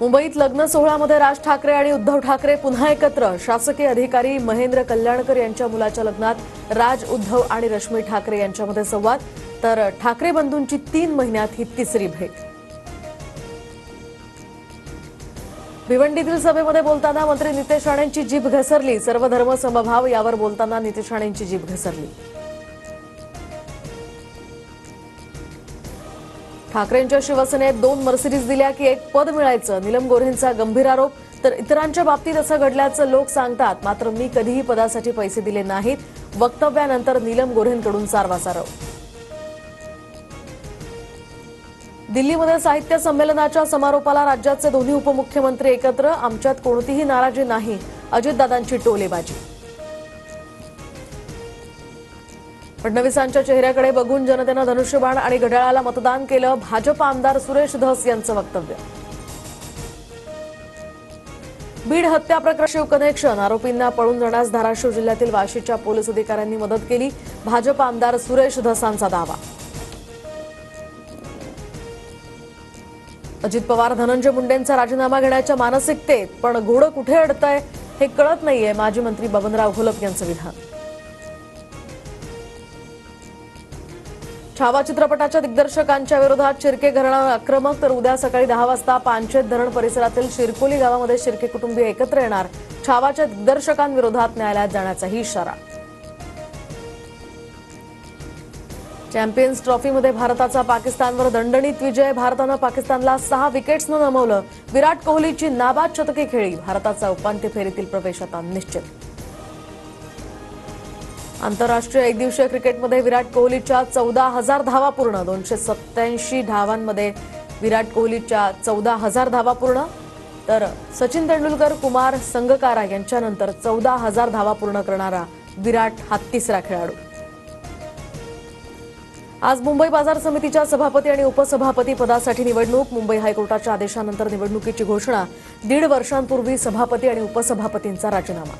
मुंबईत लग्न सोहळ्यामध्ये राज ठाकरे आणि उद्धव ठाकरे पुन्हा एकत्र। शासकीय अधिकारी महेंद्र कल्याणकर यांच्या मुलाच्या लग्नात राज, उद्धव आणि रश्मी ठाकरे यांच्यामध्ये संवाद। तर ठाकरे बंधूंची 3 महिन्यात ही तिसरी भेट। भिवंडीतील सभेमध्ये बोलताना मंत्री नितेश राणेंची जीभ घसरली। सर्वधर्म समभाव यावर बोलताना नितेश राणेंची जीभ घसरली। ठाकरेंच्या शिवसेनेत 2 मर्सिडीज दिल्या की 1 पद मिळायचं। नीलम गोऱ्हेंचा गंभीर आरोप। तर इतरांच्या बाबतीत असं घडल्याचं लोक सांगतात, मात्र मी कधीही पदासाठी पैसे दिले नाहीत। वक्तव्यानंतर नीलम गोऱ्हेंकडून सारवासारव। दिल्लीमध्ये साहित्य संमेलनाच्या समारोपाला राज्याचे दोन्ही उपमुख्यमंत्री एकत्र। आमच्यात कोणतीही नाराजी नाही, अजितदादांची टोलेबाजी। फडणवीसांच्या चेहऱ्याकडे बघून जनतेनं धनुष्यबाण आणि घड्याळाला मतदान केलं। भाजप आमदार सुरेश धस यांचं वक्तव्य। बीड हत्या प्रकरणी शिव कनेक्शन। आरोपींना पळून जाण्यास धाराशिव जिल्ह्यातील वाशीच्या पोलीस अधिकाऱ्यांनी मदत केली। भाजप आमदार सुरेश धसांचा दावा। अजित पवार धनंजय मुंडेंचा राजीनामा घेण्याच्या मानसिकतेत, पण घोडं कुठे अडतंय हे कळत नाहीये। माजी मंत्री बबनराव घोलप यांचं विधान। छावा चित्रपटाच्या दिग्दर्शकांच्या विरोधात शिर्के घराणं आक्रमक। तर उद्या सकाळी 10 वाजता पानशेत धरण परिसरातील शिरकोली गावामध्ये शिर्के कुटुंबीय एकत्र येणार। छावाच्या दिग्दर्शकांविरोधात न्यायालयात जाण्याचाही इशारा। चॅम्पियन्स ट्रॉफीमध्ये भारताचा पाकिस्तानवर दणदणीत विजय। भारतानं पाकिस्तानला 6 विकेट्सनं नमवलं। विराट कोहलीची नाबाद शतके खेळी। भारताचा उपांत्य फेरीतील प्रवेश आता निश्चित। आंतरराष्ट्रीय एकदिवसीय क्रिकेटमध्ये विराट कोहलीच्या 14,000 धावा पूर्ण। 287 धावांमध्ये विराट कोहलीच्या 14,000 धावा पूर्ण। तर सचिन तेंडुलकर, कुमार संगकारा यांच्यानंतर 14,000 धावा पूर्ण करणारा विराट हा तिसरा खेळाडू। आज मुंबई बाजार समितीच्या सभापती आणि उपसभापती पदासाठी निवडणूक। मुंबई हायकोर्टाच्या आदेशानंतर निवडणुकीची घोषणा। 1.5 वर्षांपूर्वी सभापती आणि उपसभापतींचा राजीनामा।